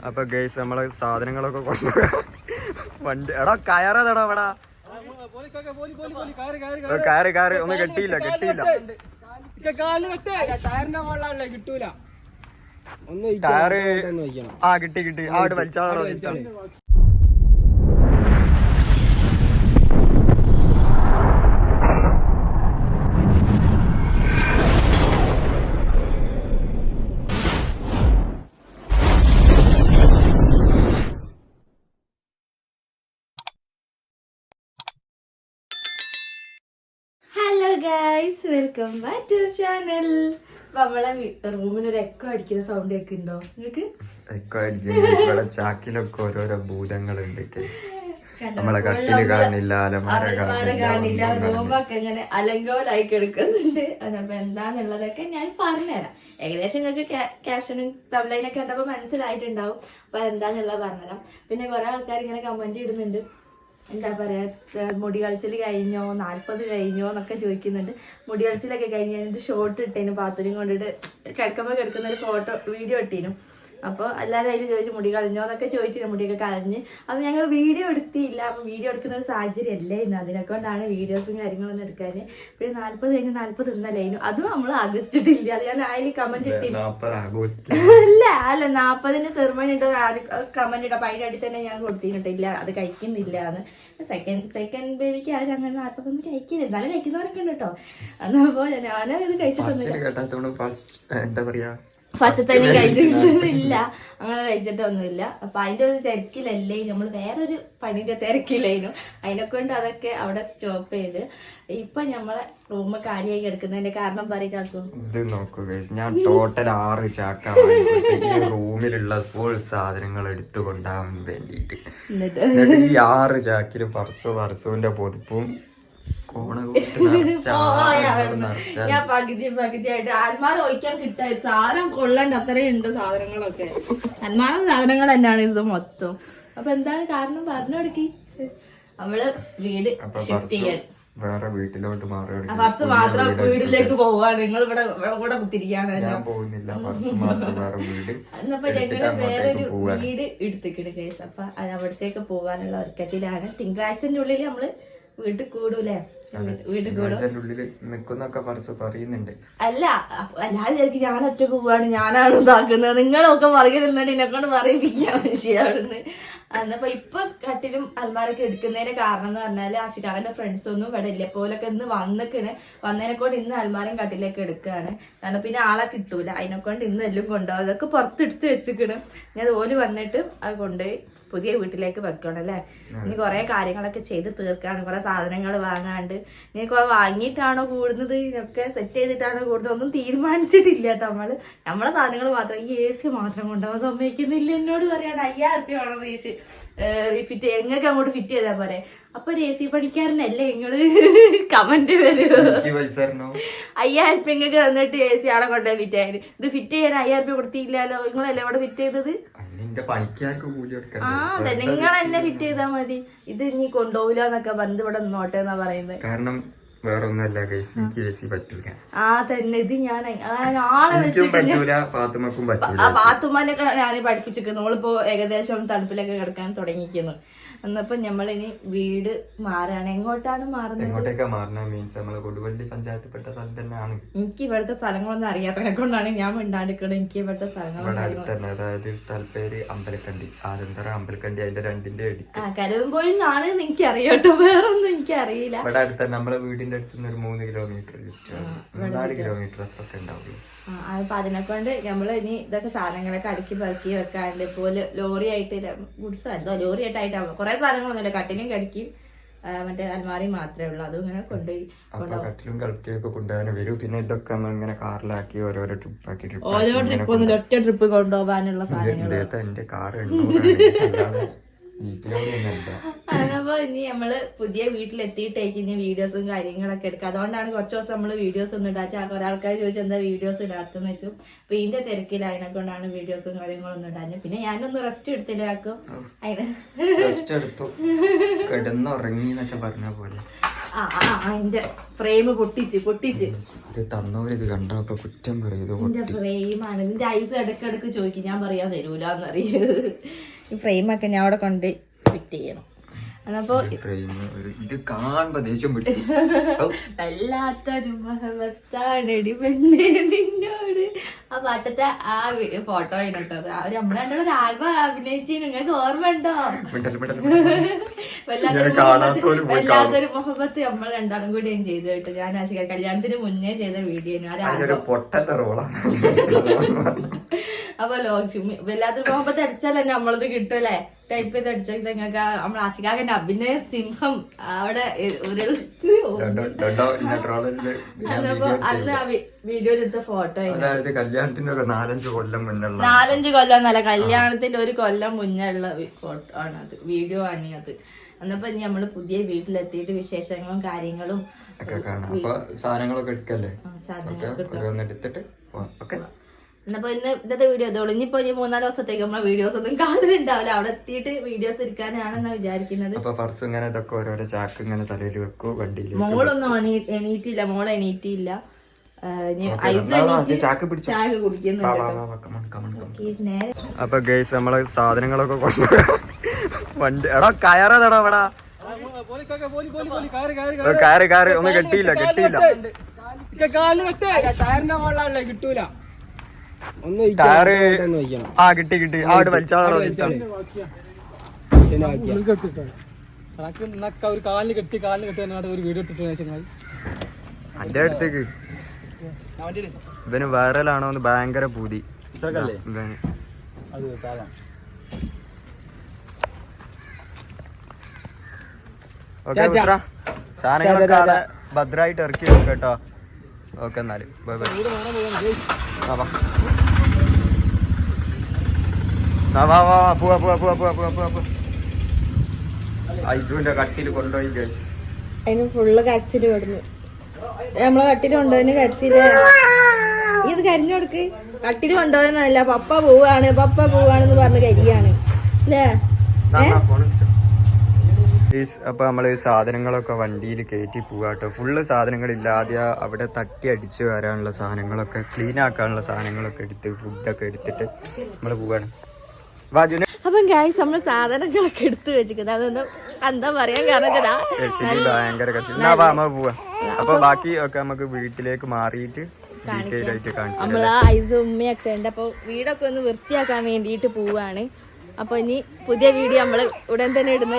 അപ്പൊ ഗൈസ് നമ്മളെ സാധനങ്ങളൊക്കെ കൊണ്ടു വണ്ടി എടാ കയറതെടാ എവിടാ കയറ് ഒന്നും കെട്ടിയില്ല ടയറ് ആ കിട്ടി ആട് വലിച്ചാളോ hello guys, welcome back to channel. അപ്പൊ നമ്മളെ റൂമിനൊരു എക്കോ അടിക്കുന്ന സൗണ്ട് ഒക്കെ ഉണ്ടോ നിങ്ങൾക്ക്? എക്കോ അടിക്കുന്ന ചാക്കിലൊക്കെ ഓരോരോ ഭൂതങ്ങളുണ്ട്. നമ്മളെ കട്ടില് കാണില്ല, അലമാര കാണില്ല, റൂമൊക്കെ ഇങ്ങനെ അലങ്കോലായി കിടക്കുന്നുണ്ട്. അതപ്പോ എന്താന്നുള്ളതൊക്കെ ഞാൻ പറഞ്ഞുതരാം. ഏകദേശം നിങ്ങൾക്ക് ക്യാപ്ഷനും തംബ്ലൈനൊക്കെ കണ്ടപ്പോ മനസ്സിലായിട്ടുണ്ടാവും. അപ്പൊ എന്താന്നുള്ളത് പറഞ്ഞുതരാം. പിന്നെ കുറെ ആൾക്കാർ ഇങ്ങനെ കമന്റ് ഇടുന്നുണ്ട്, എന്താ പറയുക, മുടി കളിച്ചിൽ കഴിഞ്ഞോ, 40 കഴിഞ്ഞോ എന്നൊക്കെ ചോദിക്കുന്നുണ്ട്. മുടി കളിച്ചിലൊക്കെ കഴിഞ്ഞ് കഴിഞ്ഞിട്ട് ഷോർട്ട് ഇട്ടേനും പാത്തുരിയും കൊണ്ടിട്ട് കിടക്കുന്ന ഒരു ഫോട്ടോ വീഡിയോ ഇട്ടേനും. അപ്പോൾ എല്ലാവരും അതിൽ ചോദിച്ചു മുടി കളഞ്ഞോ എന്നൊക്കെ ചോദിച്ചില്ല. മുടിയൊക്കെ കളഞ്ഞ് അത് ഞങ്ങൾ വീഡിയോ എടുത്തില്ല. അപ്പോൾ വീഡിയോ എടുക്കുന്ന ഒരു സാഹചര്യം അല്ലേ ഇന്ന്, അതിനെക്കൊണ്ടാണ് വീഡിയോസും കാര്യങ്ങളൊന്നും എടുക്കാൻ. പിന്നെ 40 കഴിഞ്ഞ് 40 ഇന്നലേനും അതും നമ്മൾ ആഘോഷിച്ചിട്ടില്ല. അത് ഞാൻ അതിൽ കമന്റ് ഇട്ടില്ല. അല്ല 40-ന് സെറിമണി ഇട്ടോ കമന്റ് ഇട്ടോ. അപ്പോൾ അതിൻ്റെ അടി തന്നെ ഞാൻ കൊടുത്തിട്ടില്ല, അത് കഴിക്കുന്നില്ല എന്ന്. സെക്കൻഡ് ബേബിക്ക് ആരും അങ്ങനെ 40 കഴിക്കില്ല, എന്നാലും കഴിക്കുന്നവരൊക്കെ ഉണ്ട് കേട്ടോ. എന്നപ്പോ ഞാനത് കഴിച്ചിട്ടൊന്നുമില്ല. ഫസ്റ്റ് തന്നെ കഴിച്ചിട്ടൊന്നുമില്ല, അങ്ങനെ കഴിച്ചിട്ടൊന്നുമില്ല. അപ്പൊ അതിന്റെ ഒരു തിരക്കിലല്ലേ, നമ്മൾ വേറൊരു പണിന്റെ തിരക്കില്ലേനു. അതിനെക്കൊണ്ട് അതൊക്കെ അവിടെ സ്റ്റോപ്പ് ചെയ്ത് ഇപ്പൊ നമ്മളെ റൂം കാലിയായി കിടക്കുന്നതിന്റെ കാരണം പറയാക്കും. ഇത് നോക്കുക, ഞാൻ ടോട്ടൽ 6 ചാക്ക റൂമിലുള്ള ഫുൾ സാധനങ്ങൾ എടുത്തു കൊണ്ടാവാൻ വേണ്ടിട്ട്. എന്നിട്ട് ഈ 6 ചാക്കില് പർസുവിന്റെ പൊതുപ്പും ഞാൻ പകുതിയായിട്ട് അൽമാര ഒഴിക്കാൻ കിട്ടാൻ സാധനം കൊള്ളണ്ട അത്രയും ഉണ്ട് സാധനങ്ങളൊക്കെ. അൽമാര സാധനങ്ങൾ തന്നെയാണ് ഇത് മൊത്തം. അപ്പൊ എന്താണ് കാരണം പറഞ്ഞു കൊടുക്കി. നമ്മള് വീട് ഷിഫ്റ്റ് ചെയ്യാൻ വേറെ വീട്ടിലോട്ട് മാറി. ഫസ്റ്റ് മാത്രം വീട്ടിലേക്ക് പോവാണ്. നിങ്ങൾ ഇവിടെ കുത്തിരിക്കാണ്. എന്നപ്പോ ഞങ്ങള് വേറൊരു വീട് എടുത്തിക്കിട് കേസ്. അപ്പൊ അത് അവിടത്തേക്ക് പോകാനുള്ള ഒരുക്കത്തിലാണ്. തിങ്കളാഴ്ചന്റെ ഉള്ളിൽ നമ്മള് വീട്ടിൽ കൂടൂലേ, വീട്ടിൽ പറയുന്നുണ്ട്. അല്ല ഞാൻ ശരിക്കും ഞാൻ ഒറ്റക്ക് പോവാണ്, ഞാനാണ് ഇതാക്കുന്നത്, നിങ്ങളൊക്കെ പറയുന്നുണ്ട് എന്നെക്കൊണ്ട് പറയിപ്പിക്കാൻ മനുഷ്യവിടുന്ന്. എന്നപ്പോ ഇപ്പൊ കട്ടിലും അൽമാരൊക്കെ എടുക്കുന്നതിന്റെ കാരണം എന്ന് പറഞ്ഞാല് ആശിക്കാരന്റെ ഫ്രണ്ട്സ് ഒന്നും ഇവിടെ ഇല്ല. പോലൊക്കെ ഇന്ന് വന്നതിനെ കൊണ്ട് ഇന്ന് അൽമാരും കട്ടിലൊക്കെ എടുക്കുകയാണ്. കാരണം പിന്നെ ആളെ കിട്ടൂല, അതിനെക്കൊണ്ട് ഇന്ന് എല്ലാം കൊണ്ടുപോകും. അതൊക്കെ പുറത്തെടുത്ത് വെച്ചിക്കണ്. ഞാൻ ഓല് വന്നിട്ട് അത് കൊണ്ടുപോയി പുതിയ വീട്ടിലേക്ക് വെക്കണം അല്ലേ. ഇനി കുറെ കാര്യങ്ങളൊക്കെ ചെയ്ത് തീർക്കാണ്, കുറെ സാധനങ്ങൾ വാങ്ങാണ്ട്. ഇനി വാങ്ങിയിട്ടാണോ കൂടുന്നത്, ഇതൊക്കെ സെറ്റ് ചെയ്തിട്ടാണോ കൂടുന്നത് ഒന്നും തീരുമാനിച്ചിട്ടില്ല. നമ്മളെ സാധനങ്ങൾ മാത്രം, ഈ AC മാത്രം കൊണ്ടുപോകാൻ സമ്മതിക്കുന്നില്ല. എന്നോട് പറയാണ് 5000 രൂപ വേണം റീഫിറ്റ്, എങ്ങൾക്ക് അങ്ങോട്ട് ഫിറ്റ് ചെയ്താൽ പോരെ. അപ്പൊ ഒരു AC പണിക്കാരനല്ലേ നിങ്ങള് കമന്റ് വരുമോ? 5000 രൂപ നിങ്ങൾക്ക് തന്നിട്ട് AC ആടെ കൊണ്ടുപോയി ഫിറ്റ് ആയത്. ഇത് ഫിറ്റ് ചെയ്യാൻ 5000 രൂപ കൊടുത്തില്ലല്ലോ, നിങ്ങളല്ലേ ഇവിടെ ഫിറ്റ് ചെയ്തത്. അതെ, നിങ്ങൾ എന്നെ ഫിറ്റ് ചെയ്താ മതി. ഇത് ഇനി കൊണ്ടുപോകില്ല എന്നൊക്കെ പറഞ്ഞത് ഇവിടെ നിന്നോട്ടെ എന്നാ പറയുന്നത്. കാരണം വേറൊന്നുമല്ല ഗൈസ്, എനിക്ക് AC പറ്റൂല. തന്നെ ഇത് ഞാൻ ആളെ വെച്ചിട്ട് പാത്തുമ്മനൊക്കെ ഞാൻ പഠിപ്പിച്ചിരിക്കുന്നു. നമ്മളിപ്പോ ഏകദേശം തണുപ്പിലൊക്കെ കിടക്കാൻ തുടങ്ങിയിരിക്കുന്നു. എന്നപ്പോ നമ്മളിനി വീട് മാറാണ്. എങ്ങോട്ടാണ് മാറുന്നത്? മീൻസ് നമ്മള് കൊടുവള്ളി പഞ്ചായത്തിൽപ്പെട്ട സ്ഥലം തന്നെയാണ്. എനിക്ക് ഇവിടുത്തെ സ്ഥലങ്ങളൊന്നും അറിയാത്തതിനെ കൊണ്ടാണ് ഞാൻ മിണ്ടാണ്ടിക്കുന്നത്. എനിക്ക് ഇവിടുത്തെ സ്ഥലങ്ങൾ, അതായത് സ്ഥലപ്പേര് അമ്പലക്കണ്ടി, ആലന്തറ അമ്പലക്കണ്ടി, അതിന്റെ 2ന്റെ അടുത്ത്. കരുവമ്പോഴിൽ നിന്നാണ് എനിക്ക് അറിയാട്ടോ, വേറൊന്നും എനിക്ക് അറിയില്ല. ഇവിടെ അടുത്ത് നമ്മളെ വീടിന്റെ അടുത്ത് നിന്ന് ഒരു 3 കിലോമീറ്റർ 4 കിലോമീറ്റർ അത്രയൊക്കെ ഉണ്ടാവുള്ളൂ. അപ്പൊ അതിനെക്കൊണ്ട് നമ്മള് ഇനി ഇതൊക്കെ സാധനങ്ങളൊക്കെ അടുക്കി പറക്കി വെക്കാണ്ട്. ഇപ്പോലെ ലോറി ആയിട്ട് ഗുഡ്സ് അല്ലോ, ലോറി ആയിട്ടാവും കുറെ സാധനങ്ങളൊന്നുമില്ല. കട്ടിലും കടിക്കും മറ്റേ അൽമാരി മാത്രമേ ഉള്ളൂ. അതും ഇങ്ങനെ കൊണ്ടുപോയി കട്ടിലും കളിക്കൊക്കെ കൊണ്ടുപോകാൻ വരും. പിന്നെ ഇതൊക്കെ നമ്മൾ ഇങ്ങനെ കാറിലാക്കി ഓരോരോ ട്രിപ്പ് ആക്കി ഓരോ ട്രിപ്പ് ഒന്നും ഒറ്റ ട്രിപ്പ് കൊണ്ടുപോകാനുള്ള സാധനങ്ങൾ. എന്റെ കാർ അതപ്പോ ഇനി നമ്മള് പുതിയ വീട്ടിലെത്തിയിട്ടേക്ക് ഇനി വീഡിയോസും കാര്യങ്ങളൊക്കെ എടുക്കാം. അതുകൊണ്ടാണ് കുറച്ച് ദിവസം നമ്മള് വീഡിയോസ് ഒന്നും ഇടാത്ത. കുറെ ആൾക്കാർ ചോദിച്ചാൽ എന്താ വീഡിയോസ് ഇടാത്തെന്ന് വെച്ചു. അപ്പൊ ഇതിന്റെ തിരക്കിൽ അതിനെ കൊണ്ടാണ് വീഡിയോസും കാര്യങ്ങളൊന്നും ഇടാഞ്ഞ്. പിന്നെ ഞാനൊന്ന് റെസ്റ്റ് എടുത്തില്ല ആക്കും. റെസ്റ്റ് എടുത്തു, കിടന്നുറങ്ങി എന്നൊക്കെ പറഞ്ഞ പോലെ. എന്റെ ഫ്രെയിം പൊട്ടിച്ച് തന്നവരിത് കണ്ടപ്പോ കുറ്റം പറയത് എന്റെ ഫ്രെയിമാണ്. ഇതിന്റെ ഐസ് ഇടക്കിടക്ക് ചോദിക്കും, ഞാൻ പറയാൻ തരൂലെന്നറിയൂ. ഈ ഫ്രെയിമൊക്കെ ഞാൻ അവിടെ കൊണ്ട് ഫിറ്റ് ചെയ്യണം. അതപ്പോ ഇത് കാണുമ്പോ ദേഷ്യം വല്ലാത്തൊരു മഹബത്താണടി പെണ്ണേ നിന്നോട്. ആ പാട്ടത്തെ ആ ഫോട്ടോ അതിനോട്ടത് നമ്മളെ ഒരു ആൽബം അഭിനയിച്ച് നിങ്ങൾക്ക് ഓർമ്മ ഉണ്ടോ? വല്ലാത്തൊരു മുഹബത്ത് നമ്മൾ രണ്ടാളും കൂടി ഞാൻ ചെയ്തു കേട്ടോ. ഞാൻ ആശിക കല്യാണത്തിന് മുന്നേ ചെയ്ത വീഡിയോ. അപ്പൊ വല്ലാത്തൊരു മുഹബത്ത് അടിച്ചാൽ തന്നെ നമ്മളത് കിട്ടൂലേ, ടൈപ്പ് ചെയ്ത് അടിച്ചാൽ നിങ്ങൾക്ക് നമ്മൾ ആശികാകന്റെ അഭിനയ സിംഹം അവിടെ അന്ന് ആ വീഡിയോയിലെടുത്ത ഫോട്ടോ. അതായത് കല്യാണത്തിന്റെ 4-5 കൊല്ലം മുന്നുള്ള 4-5 കൊല്ലം എന്നല്ല, കല്യാണത്തിന്റെ 1 കൊല്ലം മുന്നേ ഉള്ള ഫോട്ടോ ആണ് അത്, വീഡിയോ ആണ് അത്. അന്നപ്പോ ഇനി നമ്മള് പുതിയ വീട്ടിലെത്തിയിട്ട് വിശേഷങ്ങളും കാര്യങ്ങളും ഒക്കെ കാണാം. അപ്പൊ സാധനങ്ങളൊക്കെ എടുക്കല്ലേ, എടുത്തിട്ട് എന്നപ്പോ ഇന്നത്തെ വീഡിയോ അതോളൂ. ഇനിയിപ്പോ 3-4 ദിവസത്തേക്ക് നമ്മളെ വീഡിയോസ് ഒന്നും കാണുന്നുണ്ടാവില്ല. അവിടെ എത്തിയിട്ട് വീഡിയോസ് എടുക്കാനാണെന്നാ വിചാരിക്കുന്നത്. അപ്പൊ ഫർസ് ഇങ്ങനെ ഇതൊക്കെ ഓരോരോ ചാക്ക് ഇങ്ങനെ തലയിൽ വെക്കൂ വണ്ടിയിൽ. മോളൊന്നും എണീറ്റില്ല, മോളെ എണീറ്റില്ല. ചാക്ക് കുടിക്കുന്നു. അപ്പൊ ഗൈസ് നമ്മളെ സാധനങ്ങളൊക്കെ കൊണ്ടുപോയി വണ്ടി എടാ കയറതടാ എടാ കയറ് ഒന്നും കെട്ടിയില്ല കിട്ടൂല. ടയറ് കിട്ടി അവിടെ വലിച്ചാളോ ഒരു കാലിന് കെട്ടി ഒരു വീഡിയോ എന്റെ അടുത്തേക്ക് ഇവന് വൈറലാണോന്ന് ഭയങ്കര പൂതി ഇവന്. ഓക്കെ സാധനങ്ങളൊക്കെ അവിടെ ഭദ്രായിട്ട് ഇറക്കി വെക്കും കേട്ടോ. ഓക്കെ എന്നാല് ബൈ ബൈ. ഐസുവിന്റെ കട്ടിൽ കൊണ്ടുപോയി ഗൈസ്. അതിന് ഫുള്ള് കരച്ചില് കിടന്നു. നമ്മളെ കട്ടില് കൊണ്ടുപോയി കരച്ചില്. ഇത് കരിഞ്ഞു കൊടുക്ക്. കട്ടില് കൊണ്ടുപോയെന്നല്ല, പപ്പ പോവാണെന്ന് പറഞ്ഞ് കരിയാണ് അല്ലേ? അപ്പൊ നമ്മള് സാധനങ്ങളൊക്കെ വണ്ടിയിൽ കയറ്റി പോവാട്ടോ. ഫുള്ള് സാധനങ്ങളില്ല. ആദ്യം അവിടെ തട്ടി അടിച്ചു വരാനുള്ള സാധനങ്ങളൊക്കെ ക്ലീൻ ആക്കാനുള്ള സാധനങ്ങളൊക്കെ എടുത്ത് ഫുഡൊക്കെ എടുത്തിട്ട് നമ്മള് പോവാണ്. അപ്പം ഗൈസ് നമ്മള് സാധനങ്ങളൊക്കെ എടുത്തു വെച്ചിരിക്കുന്നത് അതൊന്നും എന്താ പറയാൻ ഭയങ്കര പോവാ. അപ്പൊ ബാക്കി ഒക്കെ നമുക്ക് വീട്ടിലേക്ക് മാറിയിട്ട് ഡീറ്റെയിൽ ആയിട്ട് കാണിച്ചു. നമ്മള് ഐസും ഉമ്മയൊക്കെ ഉണ്ട്. അപ്പൊ വീടൊക്കെ ഒന്ന് വൃത്തിയാക്കാൻ വേണ്ടിയിട്ട് പോവാണ്. അപ്പൊ ഇനി പുതിയ വീഡിയോ നമ്മള് ഉടൻ തന്നെ ഇടുന്ന